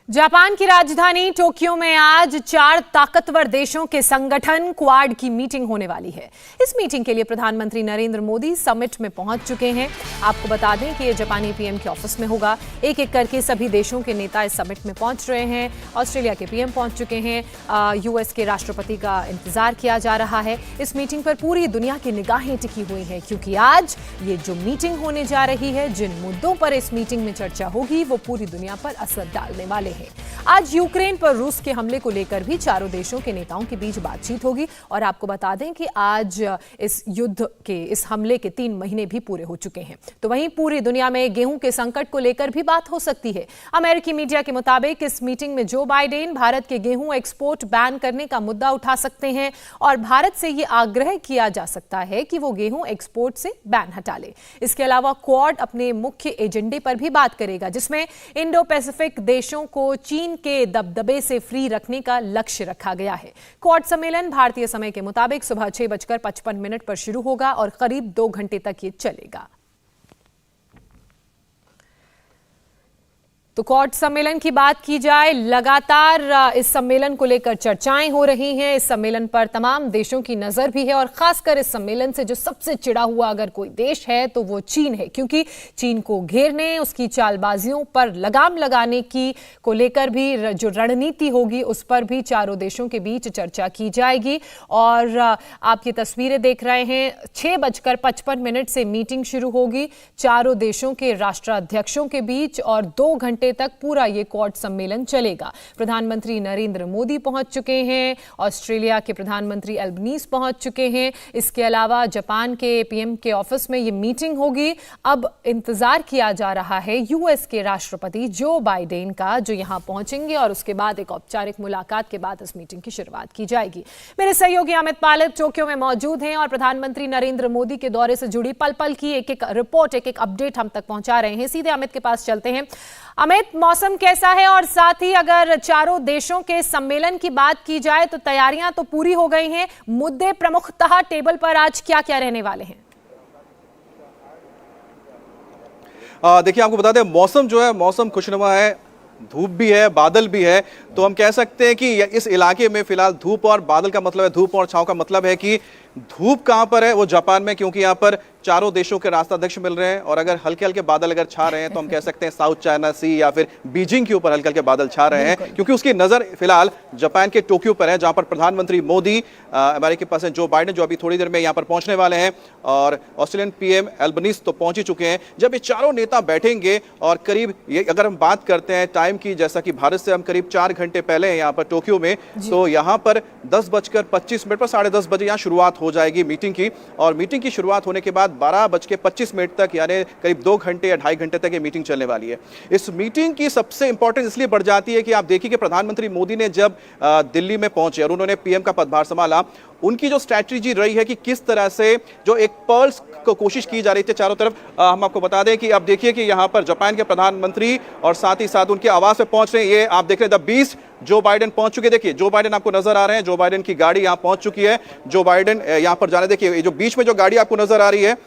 Japan की राजधानी Tokyo में आज 4 ताकतवर देशों के संगठन क्वाड की मीटिंग होने वाली है। इस मीटिंग के लिए प्रधानमंत्री नरेंद्र मोदी समिट में पहुंच चुके हैं। आपको बता दें कि ये जापानी पीएम के ऑफिस में होगा। एक एक करके सभी देशों के नेता इस समिट में पहुंच रहे हैं। ऑस्ट्रेलिया के पीएम पहुंच चुके हैं। यूएस के राष्ट्रपति का इंतजार किया जा रहा है। इस मीटिंग पर पूरी दुनिया की निगाहें टिकी हुई हैं, क्योंकि आज ये जो मीटिंग होने जा रही है, जिन मुद्दों पर इस मीटिंग में चर्चा होगी, वो पूरी दुनिया पर असर डालने वाले हैं। आज यूक्रेन पर रूस के हमले को लेकर भी चारों देशों के नेताओं के बीच बातचीत होगी। और आपको बता दें कि आज इस युद्ध के, इस हमले के 3 महीने भी पूरे हो चुके हैं। तो वहीं पूरी दुनिया में गेहूं के संकट को लेकर भी बात हो सकती है। अमेरिकी मीडिया के मुताबिक इस मीटिंग में जो बाइडेन भारत के गेहूं एक्सपोर्ट बैन करने का मुद्दा उठा सकते हैं और भारत से यह आग्रह किया जा सकता है कि वो गेहूं एक्सपोर्ट से बैन हटा ले। इसके अलावा क्वाड अपने मुख्य एजेंडे पर भी बात करेगा, जिसमें इंडो पैसिफिक देशों को चीन के दबदबे से फ्री रखने का लक्ष्य रखा गया है। क्वाड सम्मेलन भारतीय समय के मुताबिक सुबह 6:55 पर शुरू होगा और करीब 2 घंटे तक ये चलेगा। तो क्वाड सम्मेलन की बात की जाए, लगातार इस सम्मेलन को लेकर चर्चाएं हो रही हैं। इस सम्मेलन पर तमाम देशों की नजर भी है और खासकर इस सम्मेलन से जो सबसे चिढ़ा हुआ अगर कोई देश है तो वो चीन है, क्योंकि चीन को घेरने, उसकी चालबाजियों पर लगाम लगाने की को लेकर भी जो रणनीति होगी उस पर भी चारों देशों के बीच चर्चा की जाएगी। और आप ये तस्वीरें देख रहे हैं, 6:55 से मीटिंग शुरू होगी चारों देशों के राष्ट्राध्यक्षों के बीच और 2 घंटे तक पूरा ये क्वाड सम्मेलन चलेगा। प्रधानमंत्री नरेंद्र मोदी पहुंच चुके हैं, ऑस्ट्रेलिया के प्रधानमंत्री एल्बनीज पहुंच चुके हैं। इसके अलावा जापान के पीएम के ऑफिस में ये मीटिंग होगी। अब इंतजार किया जा रहा है यूएस के राष्ट्रपति जो बाइडेन का, जो यहां पहुंचेंगे और उसके बाद एक औपचारिक मुलाकात के बाद इस मीटिंग की शुरुआत की जाएगी। मेरे सहयोगी अमित पालित टोक्यो में मौजूद हैं और प्रधानमंत्री नरेंद्र मोदी के दौरे से जुड़ी पल पल की एक एक रिपोर्ट, एक एक अपडेट हम तक पहुंचा रहे हैं। सीधे अमित के पास चलते हैं। अमित, मौसम कैसा है और साथ ही अगर चारों देशों के सम्मेलन की बात की जाए तो तैयारियां तो पूरी हो गई हैं, मुद्दे प्रमुखतः टेबल पर आज क्या क्या रहने वाले हैं? देखिए, आपको बता दें, मौसम जो है, मौसम खुशनुमा है, धूप भी है, बादल भी है। तो हम कह सकते हैं कि इस इलाके में फिलहाल धूप और बादल का मतलब है, धूप और छांव का मतलब है कि धूप कहां पर है, वो जापान में, क्योंकि यहां पर चारों देशों के राष्ट्राध्यक्ष मिल रहे हैं। और अगर हल्के हल्के बादल अगर छा रहे हैं तो हम कह सकते हैं साउथ चाइना सी या फिर बीजिंग के ऊपर हल्के हल्के बादल छा रहे हैं, क्योंकि उसकी नजर फिलहाल जापान के टोक्यो पर है, जहां पर प्रधानमंत्री मोदी, अमेरिकी प्रेसिडेंट जो बाइडेन, जो अभी थोड़ी देर में यहां पर पहुंचने वाले हैं, और ऑस्ट्रेलियन पीएम एल्बनीज तो पहुंच ही चुके हैं। जब ये चारों नेता बैठेंगे और करीब, ये अगर हम बात करते हैं टाइम की, जैसा कि भारत से हम करीब 4 घंटे पहले हैं यहां पर टोक्यो में, तो यहां पर 10:25 पर 10:30 बजे यहां शुरुआत हो जाएगी मीटिंग की। और मीटिंग की शुरुआत होने के बाद 12:25 तक, यानी करीब 2 घंटे या 2.5 घंटे तक ये मीटिंग चलने वाली है। इस मीटिंग की सबसे इंपॉर्टेंस इसलिए बढ़ जाती है कि आप देखिए कि प्रधानमंत्री मोदी ने जब दिल्ली में पहुंचे और उन्होंने पीएम का पदभार संभाला, उनकी जो स्ट्रैटेजी रही है कि किस तरह से जो एक पल्स को कोशिश की जा रही थी चारों तरफ। हम आपको बता दें कि अब देखिए कि यहां पर जापान के प्रधानमंत्री और साथ ही साथ उनके आवास पे पहुंच रहे हैं। ये आप देख रहे हैं द बीस्ट जो बाइडेन पहुंच चुके। देखिए, जो बाइडेन आपको नजर आ रहे हैं, जो बाइडेन की गाड़ी यहां पहुंच चुकी है। जो बाइडेन यहां पर जाने, देखिए ये जो बीच में जो गाड़ी आपको नजर आ रही है,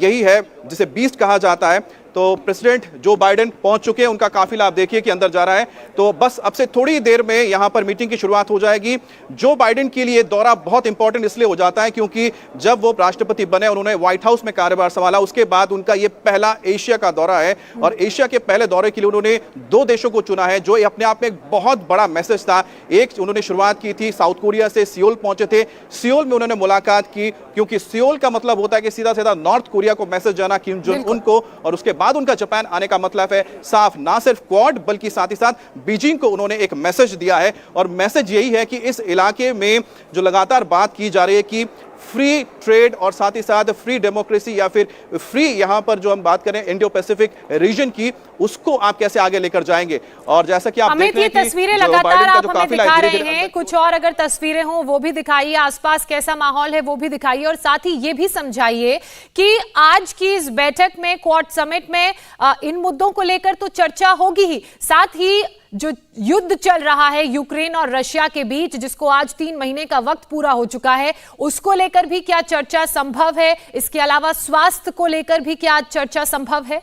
यही है जिसे बीस्ट कहा जाता है। तो प्रेसिडेंट जो बाइडेन पहुंच चुके हैं, उनका काफिला आप देखिए कि अंदर जा रहा है। तो बस अब से थोड़ी देर में यहां पर मीटिंग की शुरुआत हो जाएगी। जो बाइडेन के लिए दौरा बहुत इंपॉर्टेंट इसलिए हो जाता है क्योंकि जब वो राष्ट्रपति बने, उन्होंने व्हाइट हाउस में कार्यभार संभाला, उसके बाद उनका ये पहला एशिया का दौरा है। और एशिया के पहले दौरे के लिए उन्होंने 2 देशों को चुना है, जो अपने आप में एक बहुत बड़ा मैसेज था। एक, उन्होंने शुरुआत की थी साउथ कोरिया से, सियोल पहुंचे थे। सियोल में उन्होंने मुलाकात की, क्योंकि सियोल का मतलब होता है कि सीधा सीधा नॉर्थ कोरिया को मैसेज जाना, किम जोंग उन को। और उसके बाद उनका जापान आने का मतलब है साफ, ना सिर्फ क्वाड बल्कि साथ ही साथ बीजिंग को उन्होंने एक मैसेज दिया है। और मैसेज यही है कि इस इलाके में जो लगातार बात की जा रही है कि फ्री ट्रेड और साथ ही साथ फ्री डेमोक्रेसी या फिर फ्री, यहां पर जो हम बात करें इंडो पैसिफिक रीजन की, उसको आप कैसे आगे लेकर जाएंगे। और जैसा कि आप देख रहे हैं कि तस्वीरें लगातार आप हमें दिखा रहे हैं, कुछ और अगर तस्वीरें हो वो भी दिखाइए, आसपास कैसा माहौल है वो भी दिखाइए, और साथ ही ये भी समझाइए कि आज की इस बैठक में, क्वाड समिट में, इन मुद्दों को लेकर तो चर्चा होगी ही, साथ ही जो युद्ध चल रहा है यूक्रेन और रशिया के बीच, जिसको आज 3 महीने का वक्त पूरा हो चुका है, उसको लेकर भी क्या चर्चा संभव है? इसके अलावा स्वास्थ्य को लेकर भी क्या चर्चा संभव है?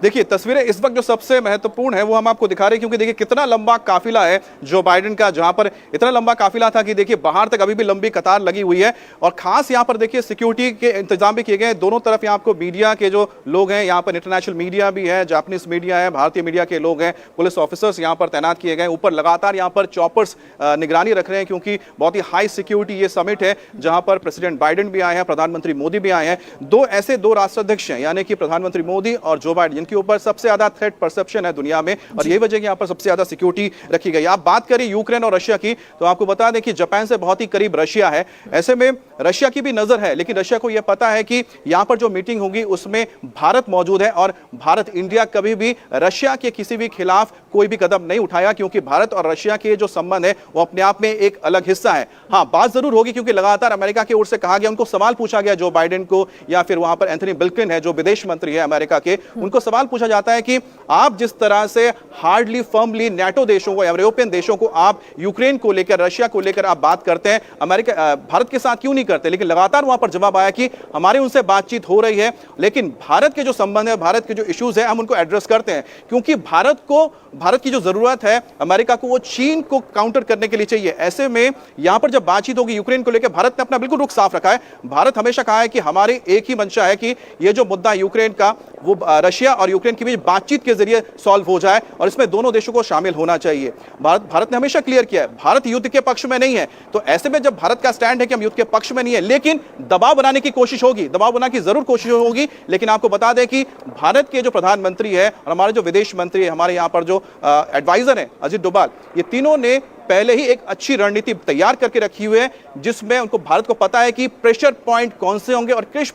देखिए तस्वीरें इस वक्त जो सबसे महत्वपूर्ण है वो हम आपको दिखा रहे हैं, क्योंकि देखिए कितना लंबा काफिला है जो बाइडेन का, जहां पर इतना लंबा काफिला था कि देखिए बाहर तक अभी भी लंबी कतार लगी हुई है। और खास यहां पर देखिए सिक्योरिटी के इंतजाम भी किए गए हैं दोनों तरफ। यहां आपको मीडिया के जो लोग हैं, यहां पर इंटरनेशनल मीडिया भी है, जापानीज मीडिया है, भारतीय मीडिया के लोग हैं, पुलिस ऑफिसर्स यहां पर तैनात किए गए। ऊपर लगातार यहां पर चॉपर्स निगरानी रख रहे हैं, क्योंकि बहुत ही हाई सिक्योरिटी ये समिट है जहां पर प्रेसिडेंट बाइडेन भी आए हैं, प्रधानमंत्री मोदी भी आए हैं। दो राष्ट्राध्यक्ष हैं, यानी कि प्रधानमंत्री मोदी और जो बाइडेन, जिनके ऊपर सबसे ज्यादा थ्रेट परसेप्शन है दुनिया में, और यही वजह यहां पर सबसे ज्यादा सिक्योरिटी रखी गई। आप बात करें यूक्रेन और रशिया की, तो आपको बता दें कि जापान से बहुत ही करीब रशिया है। ऐसे में रशिया की भी नजर है, लेकिन रशिया को यह पता है कि यहां पर जो मीटिंग होगी उसमें भारत मौजूद है, और भारत इंडिया कभी भी रशिया के किसी भी खिलाफ कोई भी कदम नहीं उठाया, क्योंकि भारत और रशिया के जो संबंध है वो अपने आप में एक अलग हिस्सा है। हां, बात जरूर होगी, क्योंकि लगातार अमेरिका की ओर से कहा गया, उनको सवाल पूछा गया जो बाइडेन को, या फिर वहां पर एंथनी ब्लिंकन है जो विदेश मंत्री है अमेरिका के, उनको सवाल पूछा जाता है कि आप जिस तरह से हार्डली फर्मली नाटो देशों को या यूरोपियन देशों को आप यूक्रेन को लेकर, रशिया को लेकर आप बात करते हैं, अमेरिका भारत के साथ क्यों नहीं करते? लेकिन लगातार वहां पर जवाब आया कि हमारी उनसे बातचीत हो रही है, लेकिन भारत के जो संबंध है, भारत के जो इश्यूज है, हम उनको एड्रेस करते हैं, क्योंकि भारत की जो जरूरत है अमेरिका को, वो चीन को काउंटर करने के लिए चाहिए। ऐसे में यहां पर जब बातचीत होगी यूक्रेन को लेकर, भारत ने अपना बिल्कुल रुख साफ रखा है। भारत हमेशा कहा है कि हमारी एक ही मंशा है कि यह जो मुद्दा यूक्रेन का, वो रशिया और यूक्रेन के बीच बातचीत के जरिए सॉल्व हो जाए, और इसमें दोनों देशों को शामिल होना चाहिए। भारत ने हमेशा क्लियर किया है, भारत युद्ध के पक्ष में नहीं है। तो ऐसे में जब भारत का स्टैंड है कि हम युद्ध के पक्ष में नहीं है, लेकिन दबाव बनाने की कोशिश होगी, दबाव बनाने की जरूर कोशिश होगी। लेकिन आपको बता दें कि भारत के जो प्रधानमंत्री है और हमारे जो विदेश मंत्री है, हमारे यहां पर जो एडवाइजर है अजित डोभाल, ये तीनों ने पहले ही एक अच्छी रणनीति तैयार करके रखी हुई है, जिसमें उनको, भारत को पता है कि प्रेशर पॉइंट कौन से होंगे और किस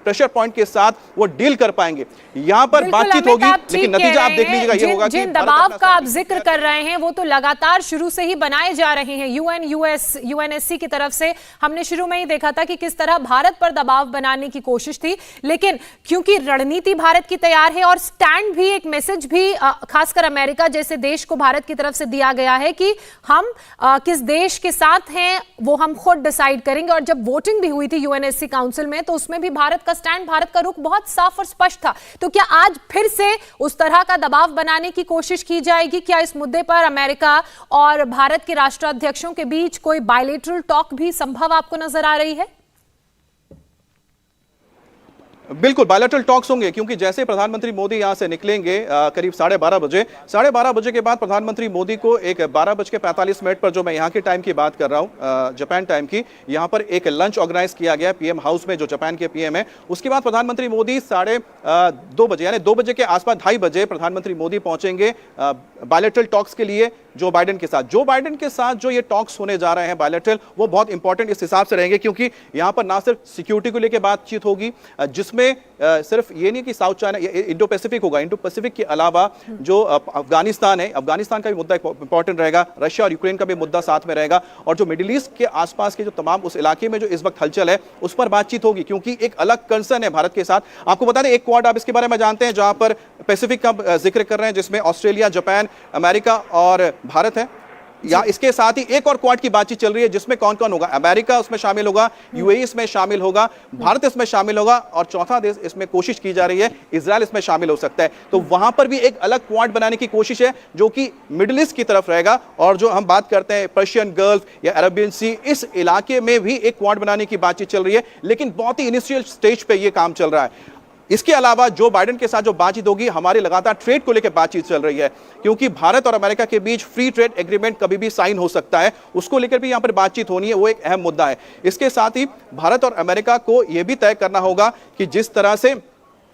प्रेशर पॉइंट के साथ वो डील कर पाएंगे। यहां पर बातचीत होगी, लेकिन नतीजा आप देख लीजिएगा ये होगा कि जिन दबाव का आप जिक्र कर रहे हैं वो तो लगातार शुरू से ही बनाए जा रहे हैं। यूएनएससी की तरफ से हमने शुरू में ही देखा था कि किस तरह भारत पर दबाव बनाने की कोशिश थी, लेकिन क्योंकि रणनीति भारत की तैयार है और स्टैंड भी, एक मैसेज भी खासकर अमेरिका जैसे देश को भारत की तरफ से दिया गया है कि हम किस देश के साथ हैं वो हम खुद डिसाइड करेंगे। और जब वोटिंग भी हुई थी यूएनएससी काउंसिल में, तो उसमें भी भारत का स्टैंड, भारत का रुख बहुत साफ और स्पष्ट था। तो क्या आज फिर से उस तरह का दबाव बनाने की कोशिश की जाएगी? क्या इस मुद्दे पर अमेरिका और भारत के राष्ट्राध्यक्षों के बीच कोई बायलैटरल टॉक भी संभव आपको नजर आ रही है? बिल्कुल बायलैटरल टॉक्स होंगे, क्योंकि जैसे प्रधानमंत्री मोदी यहां से निकलेंगे करीब 12:30 बजे के बाद प्रधानमंत्री मोदी को एक 12:45 पर, जो मैं यहां के टाइम की बात कर रहा हूं, जापान टाइम की, यहां पर एक लंच ऑर्गेनाइज किया गया पीएम हाउस में, जो जापान के पीएम है। उसके बाद प्रधानमंत्री मोदी 2:30 बजे, यानी 2 बजे के आसपास, 2:30 बजे प्रधानमंत्री मोदी पहुंचेंगे बायलैटरल टॉक्स के लिए जो बाइडेन के साथ। जो बाइडेन के साथ जो ये टॉक्स होने जा रहे हैं बायलैटरल, वो बहुत इंपॉर्टेंट इस हिसाब से रहेंगे, क्योंकि यहां पर ना सिर्फ सिक्योरिटी को लेकर बातचीत होगी, जिसमें सिर्फ ये नहीं कि साउथ चाइना, इंडो पैसिफिक होगा, इंडो पैसिफिक के अलावा जो अफगानिस्तान है, अफगानिस्तान का भी मुद्दा इंपॉर्टेंट रहेगा, रशिया और यूक्रेन का भी मुद्दा साथ में रहेगा, और जो मिडिल ईस्ट के आसपास के जो तमाम उस इलाके में जो इस वक्त हलचल है उस पर बातचीत होगी, क्योंकि एक अलग कंसर्न है भारत के साथ। आपको बता दें, एक क्वाड, आप इसके बारे में जानते हैं, जहां पर पैसिफिक का जिक्र कर रहे हैं, जिसमें ऑस्ट्रेलिया, जापान, अमेरिका और भारत है। या इसके साथ ही एक और क्वाड की बातचीत चल रही है, जिसमें कौन कौन होगा? अमेरिका उसमें शामिल होगा, यूएई इसमें शामिल होगा, भारत इसमें शामिल होगा, और चौथा देश इसमें कोशिश की जा रही है, इजराइल इसमें शामिल हो सकता है। तो वहां पर भी एक अलग क्वाड बनाने की कोशिश है, जो कि मिडिल ईस्ट की तरफ रहेगा। और जो हम बात करते हैं पर्शियन गल्फ या अरेबियन सी, इस इलाके में भी एक क्वाड बनाने की बातचीत चल रही है, लेकिन बहुत ही इनिशियल स्टेज पे यह काम चल रहा है। इसके अलावा जो बाइडेन के साथ जो बातचीत होगी, हमारे लगातार ट्रेड को लेकर बातचीत चल रही है, क्योंकि भारत और अमेरिका के बीच फ्री ट्रेड एग्रीमेंट कभी भी साइन हो सकता है, उसको लेकर भी यहां पर बातचीत होनी है, वो एक अहम मुद्दा है। इसके साथ ही भारत और अमेरिका को यह भी तय करना होगा कि जिस तरह से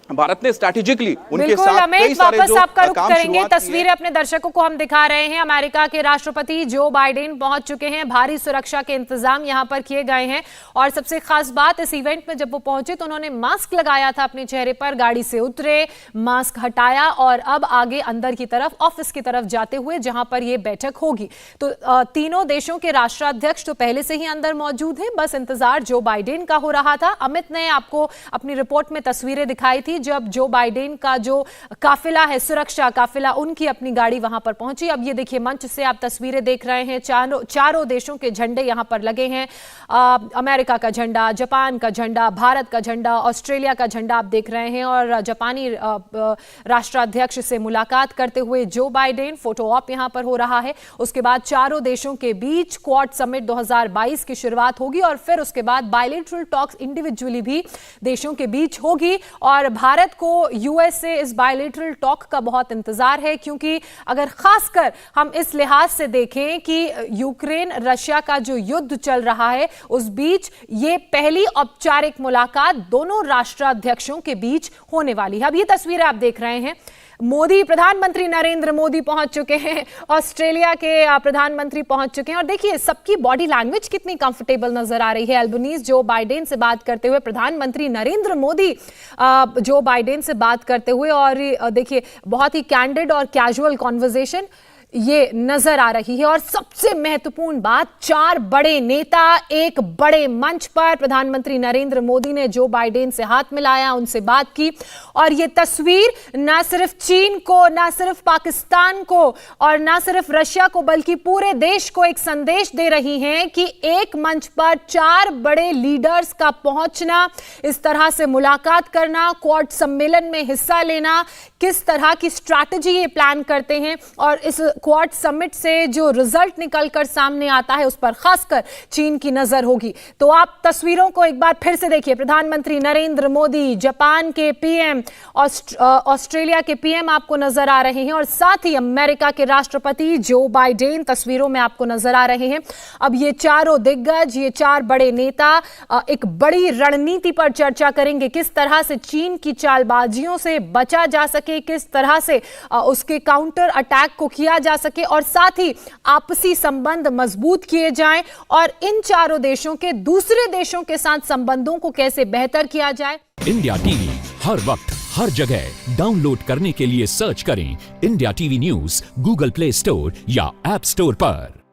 भारत ने स्ट्रैटेजिकली उनके साथ कई सारे वापस जो आपका रुख काम करेंगे। तस्वीरें अपने दर्शकों को हम दिखा रहे हैं। अमेरिका के राष्ट्रपति जो बाइडेन पहुंच चुके हैं, भारी सुरक्षा के इंतजाम यहां पर किए गए हैं, और सबसे खास बात, इस इवेंट में जब वो पहुंचे तो उन्होंने मास्क लगाया था अपने चेहरे पर, गाड़ी से उतरे, मास्क हटाया, और अब आगे अंदर की तरफ, ऑफिस की तरफ जाते हुए, जहां पर यह बैठक होगी। तो तीनों देशों के राष्ट्राध्यक्ष तो पहले से ही अंदर मौजूद हैं, बस इंतजार जो बाइडेन का हो रहा था। अमित ने आपको अपनी रिपोर्ट में तस्वीरें दिखाई थी जब जो बाइडेन का जो काफिला है, सुरक्षा काफिला, उनकी अपनी गाड़ी वहां पर पहुंची। अब ये देखिए, मंच से आप तस्वीरें देख रहे हैं, चारों देशों के झंडे यहां पर लगे हैं। अमेरिका का झंडा, जापान का झंडा, भारत का झंडा, ऑस्ट्रेलिया का झंडा आप देख रहे हैं। और जापानी राष्ट्राध्यक्ष से मुलाकात करते हुए जो बाइडेन, फोटो ऑप यहां पर हो रहा है। उसके बाद चारों देशों के बीच क्वाड समिट 2022 की शुरुआत होगी और फिर उसके बाद बायलैटरल टॉक्स इंडिविजुअली भी देशों के बीच होगी। और भारत को यूएस से इस बायलैटरल टॉक का बहुत इंतजार है, क्योंकि अगर खासकर हम इस लिहाज से देखें कि यूक्रेन रशिया का जो युद्ध चल रहा है, उस बीच ये पहली औपचारिक मुलाकात दोनों राष्ट्राध्यक्षों के बीच होने वाली है। अब ये तस्वीरें आप देख रहे हैं, मोदी, प्रधानमंत्री नरेंद्र मोदी पहुंच चुके हैं, ऑस्ट्रेलिया के प्रधानमंत्री पहुंच चुके हैं। और देखिए सबकी बॉडी लैंग्वेज कितनी कंफर्टेबल नजर आ रही है। अल्बनीज जो बाइडेन से बात करते हुए, प्रधानमंत्री नरेंद्र मोदी जो बाइडेन से बात करते हुए, और देखिए बहुत ही कैंडिड और कैजुअल कॉन्वर्सेशन ये नजर आ रही है। और सबसे महत्वपूर्ण बात, 4 बड़े नेता एक बड़े मंच पर, प्रधानमंत्री नरेंद्र मोदी ने जो बाइडेन से हाथ मिलाया, उनसे बात की। और ये तस्वीर ना सिर्फ चीन को, ना सिर्फ पाकिस्तान को और ना सिर्फ रशिया को, बल्कि पूरे देश को एक संदेश दे रही है कि एक मंच पर 4 बड़े लीडर्स का पहुंचना, इस तरह से मुलाकात करना, क्वाड सम्मेलन में हिस्सा लेना, किस तरह की स्ट्रैटेजी ये प्लान करते हैं। और इस क्वाड समिट से जो रिजल्ट निकलकर सामने आता है, उस पर खासकर चीन की नजर होगी। तो आप तस्वीरों को एक बार फिर से देखिए, प्रधानमंत्री नरेंद्र मोदी, जापान के पीएम, ऑस्ट्रेलिया के पीएम आपको नजर आ रहे हैं, और साथ ही अमेरिका के राष्ट्रपति जो बाइडेन तस्वीरों में आपको नजर आ रहे हैं। अब ये चारों दिग्गज, ये 4 बड़े नेता एक बड़ी रणनीति पर चर्चा करेंगे, किस तरह से चीन की चालबाजियों से बचा जा सके, किस तरह से उसके काउंटर अटैक को किया जा सके, और साथ ही आपसी संबंध मजबूत किए जाएं, और इन चारों देशों के दूसरे देशों के साथ संबंधों को कैसे बेहतर किया जाए। इंडिया टीवी हर वक्त हर जगह डाउनलोड करने के लिए सर्च करें India TV news Google play store या ऐप स्टोर पर।